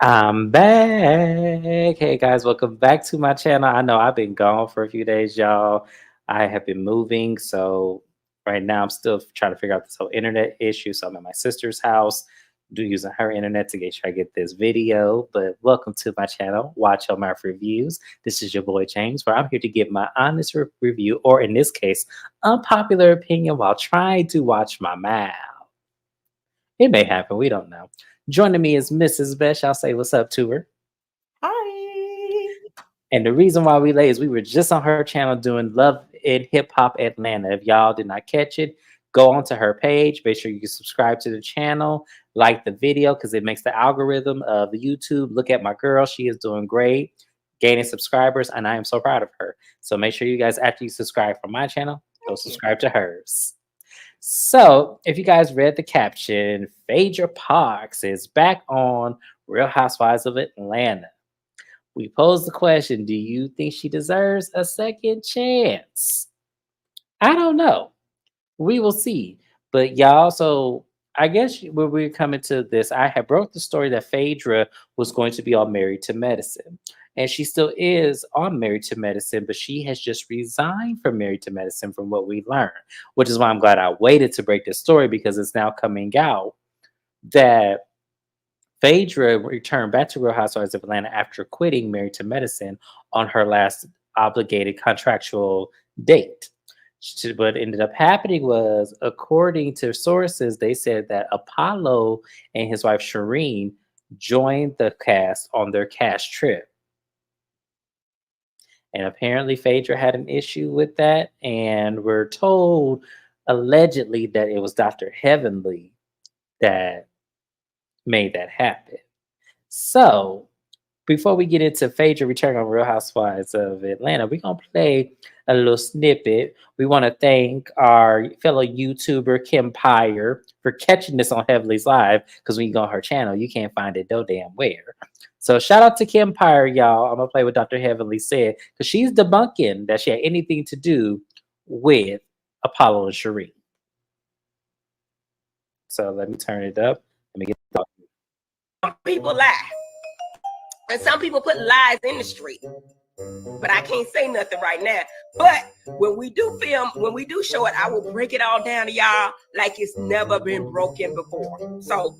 I'm back. Hey guys, welcome back to my channel. I know I've been gone for a few days, y'all. I have been moving, so right now I'm still trying to figure out this whole internet issue. So I'm at my sister's house, using her internet to get sure I get this video. But welcome to my channel, Watch Your Mouth Reviews. This is your boy James, where I'm here to give my honest review, or in this case, unpopular opinion while trying to watch my mouth. It may happen, we don't know. Joining me is Mrs. Besh. I'll say what's up to her. Hi. And the reason why we late is we were just on her channel doing Love in Hip Hop Atlanta. If y'all did not catch it, go onto her page. Make sure you can subscribe to the channel, like the video, because it makes the algorithm of the YouTube look at my girl. She is doing great, gaining subscribers, and I am so proud of her. So make sure you guys, after you subscribe from my channel, go subscribe to hers. So, if you guys read the caption, Phaedrea Parks is back on Real Housewives of Atlanta. We posed the question, do you think she deserves a second chance? I don't know. We will see. But y'all, so I guess when we're coming to this, I had broke the story that Phaedra was going to be on Married to Medicine. And she still is on Married to Medicine, but she has just resigned from Married to Medicine from what we learned, which is why I'm glad I waited to break this story, because it's now coming out that Phaedra returned back to Real Housewives of Atlanta after quitting Married to Medicine on her last obligated contractual date. What ended up happening was, according to sources, they said that Apollo and his wife Shireen joined the cast on their cast trip. And apparently Phaedra had an issue with that. And we're told, allegedly, that it was Dr. Heavenly that made that happen. So before we get into Phaedra returning on Real Housewives of Atlanta, we're going to play a little snippet. We want to thank our fellow YouTuber, Kim Pyre, for catching this on Heavenly's Live, because when you go on her channel, you can't find it no damn where. So shout out to Kim Pyre, y'all. I'm going to play what Dr. Heavenly said, because she's debunking that she had anything to do with Apollo and Shireen. So let me turn it up. Let me get the Some people lie. And some people put lies in the street. But I can't say nothing right now. But when we do film, when we do show it, I will break it all down to y'all like it's never been broken before. So,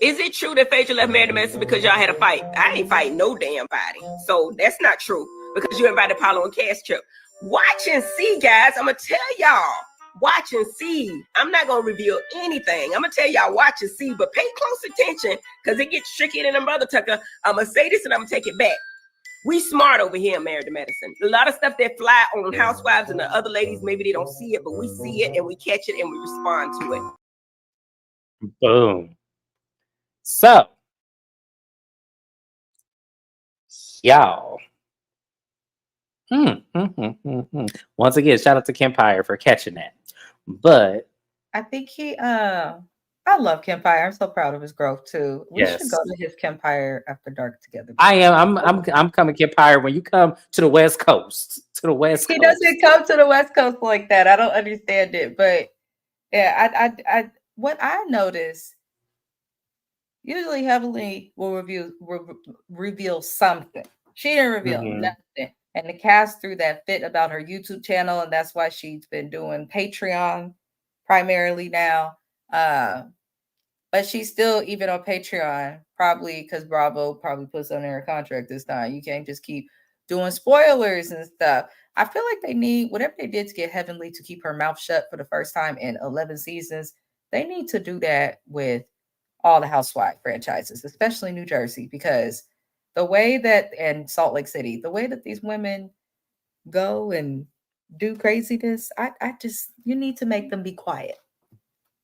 is it true that Phaedra left Married to Medicine because y'all had a fight? I ain't fighting no damn body. So that's not true, because you invited Apollo and cast trip. Watch and see, guys. I'm going to tell y'all. Watch and see. I'm not going to reveal anything. I'm going to tell y'all watch and see, but pay close attention, because it gets trickier than a mother tucker. I'm going to say this and I'm going to take it back. We smart over here in Married to Medicine. A lot of stuff that fly on Housewives and the other ladies, maybe they don't see it, but we see it and we catch it and we respond to it. boom. So, y'all. Once again, shout out to Kim Pyre for catching that. But I think I love Kempire. I'm so proud of his growth too. We should go to his Kempire After Dark together. I am. I'm coming, Kempire, when you come to the West Coast. To the West Coast. He doesn't come to the West Coast like that. I don't understand it, but yeah, I what I notice, usually Heavenly will reveal something. She didn't reveal nothing. And the cast threw that fit about her YouTube channel, and that's why she's been doing Patreon primarily now. But she's still even on Patreon, probably because Bravo probably puts on her contract this time. You can't just keep doing spoilers and stuff. I feel like they need, whatever they did to get Heavenly to keep her mouth shut for the first time in 11 seasons, they need to do that with all the Housewife franchises, especially New Jersey, because the way that, and Salt Lake City, the way that these women go and do craziness, I just, you need to make them be quiet.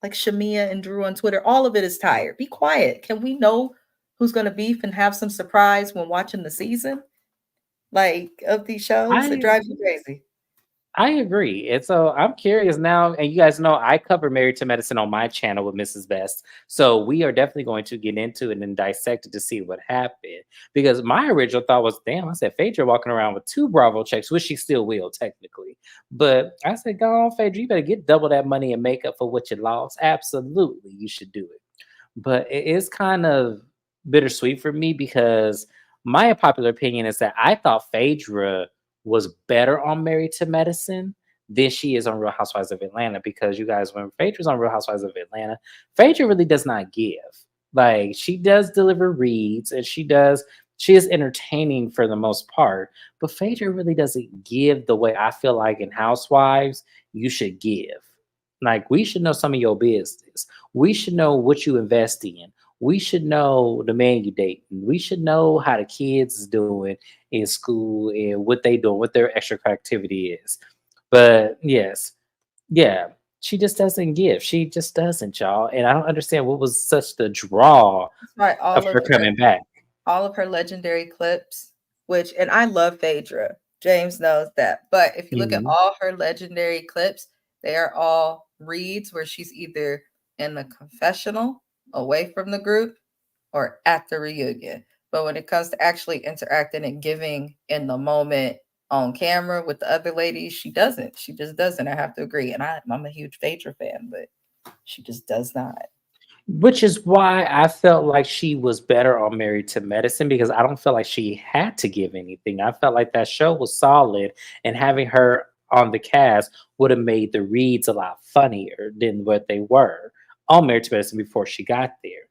Like Shamia and Drew on Twitter, all of it is tired. Be quiet. Can we know who's going to beef and have some surprise when watching the season? Like, of these shows, it drives you crazy. I agree. And so I'm curious now, and you guys know I cover Married to Medicine on my channel with Mrs. Best. So we are definitely going to get into it and dissect it to see what happened. Because my original thought was, damn, I said, Phaedra walking around with 2 Bravo checks, which she still will technically. But I said, go on, Phaedra, you better get double that money and make up for what you lost. Absolutely, you should do it. But it is kind of bittersweet for me because my popular opinion is that I thought Phaedra was better on Married to Medicine than she is on Real Housewives of Atlanta because you guys, when Phaedra's on Real Housewives of Atlanta, Phaedra really does not give. Like she does deliver reads and she is entertaining for the most part, but Phaedra really doesn't give the way I feel like in Housewives you should give. Like we should know some of your business. We should know what you invest in. We should know the man you dating. We should know how the kids is doing in school and what they doing, what their extra activity is. But yes, yeah, she just doesn't give. She just doesn't, y'all. And I don't understand what was such the draw That's why of her coming back. all of her legendary clips, which, and I love Phaedra. James knows that. But if you look at Mhm. all her legendary clips, they are all reads where she's either in the confessional, away from the group, or at the reunion. But when it comes to actually interacting and giving in the moment on camera with the other ladies, she doesn't. She just doesn't. I have to agree. And I'm a huge Phaedra fan, but she just does not. Which is why I felt like she was better on Married to Medicine because I don't feel like she had to give anything. I felt like that show was solid, and having her on the cast would have made the reads a lot funnier than what they were on Married to Medicine before she got there.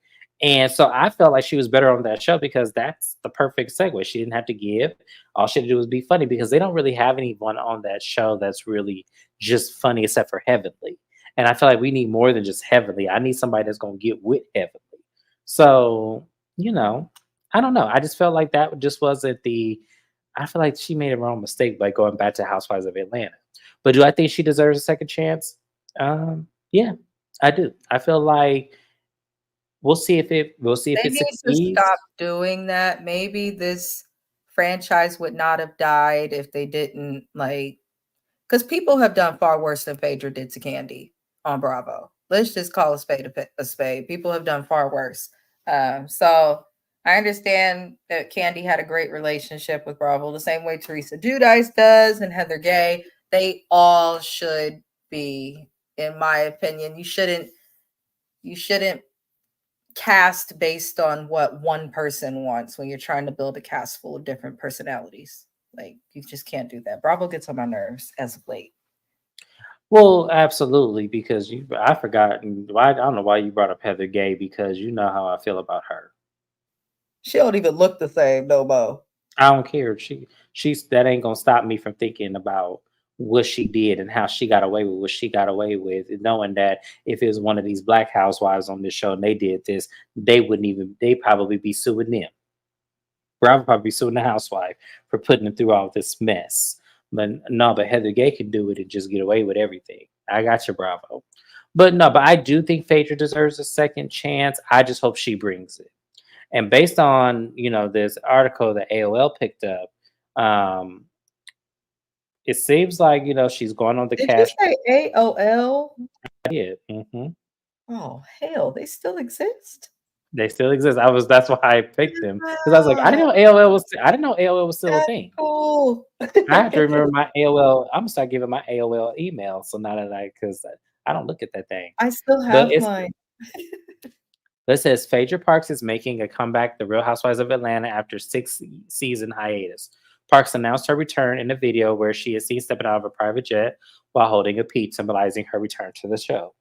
And so I felt like she was better on that show because that's the perfect segue. She didn't have to give. All she had to do was be funny because they don't really have anyone on that show that's really just funny except for Heavenly. And I feel like we need more than just Heavenly. I need somebody that's gonna get with Heavenly. So, you know, I don't know. I just felt like that just wasn't the I feel like she made a wrong mistake by going back to Housewives of Atlanta. But do I think she deserves a second chance? Yeah, I do. I feel like we'll see if They it need to stop succeeds. doing that. Maybe this franchise would not have died if they didn't like, because people have done far worse than Phaedra did to Candy on Bravo. Let's just call a spade a spade. People have done far worse. So I understand that Candy had a great relationship with Bravo, the same way Teresa Giudice does and Heather Gay. They all should be, in my opinion. You shouldn't cast based on what one person wants when you're trying to build a cast full of different personalities. Like you just can't do that. Bravo gets on my nerves as of late. Well, absolutely, because I forgot why I don't know why you brought up Heather Gay because you know how I feel about her. She don't even look the same no more. I don't care. She's that ain't gonna stop me from thinking about what she did and how she got away with what she got away with, and knowing that if it was one of these black housewives on this show and they did this, they probably be suing them. Bravo probably be suing the housewife for putting them through all this mess. But no, but Heather Gay can do it and just get away with everything. I got you, Bravo. But no, but I do think Phaedra deserves a second chance. I just hope she brings it. And based on this article that AOL picked up, um, it seems like she's going on the Did you cash. say AOL? Diet. Hmm. Oh hell, they still exist. They still exist. That's why I picked them because I was like, Wow, I didn't know AOL was still a that's thing. cool. I have to remember my AOL. I'm gonna start giving my AOL email. So now that because I don't look at that thing, I still but have mine. it says Phaedra Parks is making a comeback, The Real Housewives of Atlanta, after season hiatus. Parks announced her return in a video where she is seen stepping out of a private jet while holding a peach, symbolizing her return to the show.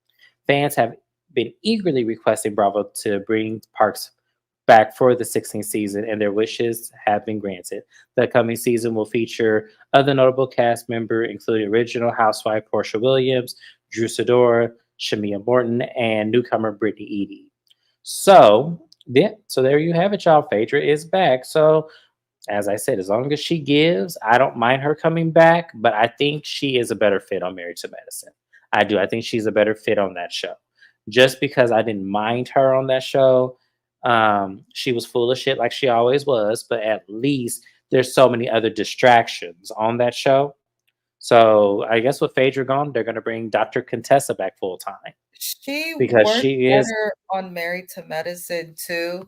Fans have been eagerly requesting Bravo to bring Parks back for the 16th season, and their wishes have been granted. The coming season will feature other notable cast members, including original housewife Portia Williams, Drew Sidora, Shamia Morton, and newcomer Brittany Edie. So, yeah, so there you have it, y'all. Phaedra is back. So, as I said, as long as she gives, I don't mind her coming back, but I think she is a better fit on Married to Medicine. I do. I think she's a better fit on that show. Just because I didn't mind her on that show, she was full of shit like she always was, but at least there's so many other distractions on that show. So I guess with Phaedra gone, they're going to bring Dr. Contessa back full time She because worked she is. better on Married to Medicine too,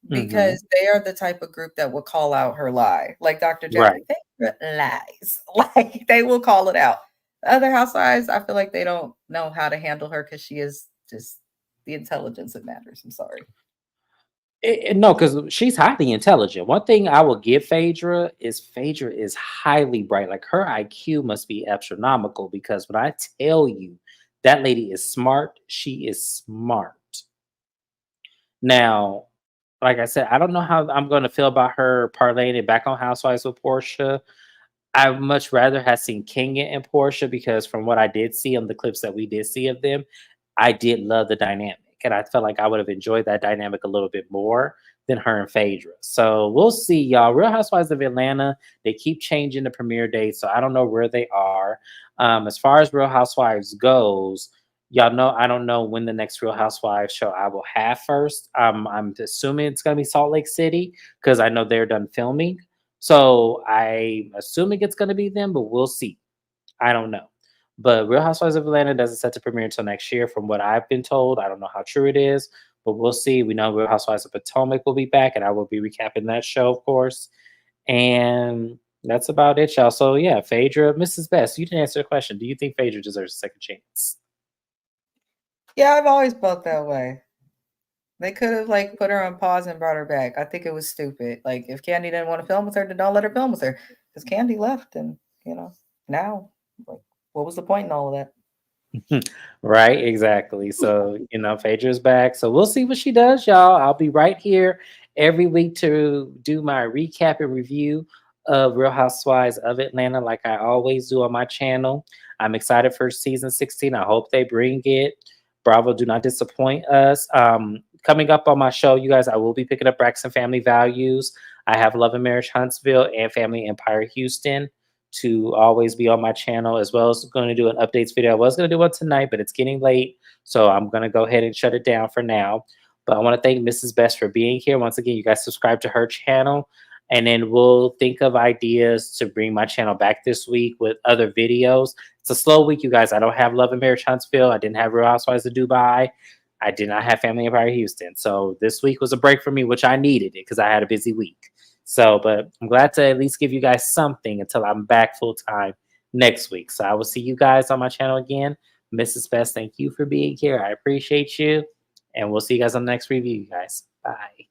Mhm. because they are the type of group that will call out her lie. Like Dr. Jackie, Right. they lies. Like they will call it out. The other housewives, I feel like they don't know how to handle her because she is just the intelligence that matters. I'm sorry. No, because she's highly intelligent. One thing I will give Phaedra is highly bright. Like her IQ must be astronomical because when I tell you that lady is smart, she is smart. Now, like I said, I don't know how I'm going to feel about her parlaying it back on Housewives with Portia. I would much rather have seen Kenya and Portia because from what I did see on the clips that we did see of them, I did love the dynamic. And I felt like I would have enjoyed that dynamic a little bit more than her and Phaedra. So we'll see, y'all. Real Housewives of Atlanta, they keep changing the premiere date. So I don't know where they are. As far as Real Housewives goes, y'all know I don't know when the next Real Housewives show I will have first. I'm assuming it's going to be Salt Lake City because I know they're done filming. So I'm assuming it's going to be them, but we'll see. I don't know. But Real Housewives of Atlanta doesn't set to premiere until next year, from what I've been told. I don't know how true it is, but we'll see. We know Real Housewives of Potomac will be back, and I will be recapping that show, of course. And that's about it, y'all. So yeah, Phaedra, Mrs. Best, you didn't answer the question. Do you think Phaedra deserves a second chance? Yeah, I've always felt that way. They could have like put her on pause and brought her back. I think it was stupid. Like if Candy didn't want to film with her, then don't let her film with her. Because Candy left, and now, like, what was the point in all of that? Right, exactly. So, Phaedra's back. So we'll see what she does, y'all. I'll be right here every week to do my recap and review of Real Housewives of Atlanta, like I always do on my channel. I'm excited for season 16. I hope they bring it. Bravo, do not disappoint us. Coming up on my show, you guys, I will be picking up Braxton Family Values. I have Love and Marriage Huntsville and Family Empire Houston to always be on my channel, as well as going to do an updates video. I was going to do one tonight, but it's getting late, so I'm going to go ahead and shut it down for now. But I want to thank Mrs. Best for being here. Once again, you guys subscribe to her channel, and then we'll think of ideas to bring my channel back this week with other videos. It's a slow week, you guys. I don't have Love and Marriage Huntsville. I didn't have Real Housewives of Dubai. I did not have Family Empire Houston. So this week was a break for me, which I needed it because I had a busy week. So, but I'm glad to at least give you guys something until I'm back full time next week. So I will see you guys on my channel again. Mrs. Best, thank you for being here. I appreciate you. And we'll see you guys on the next review, you guys. Bye.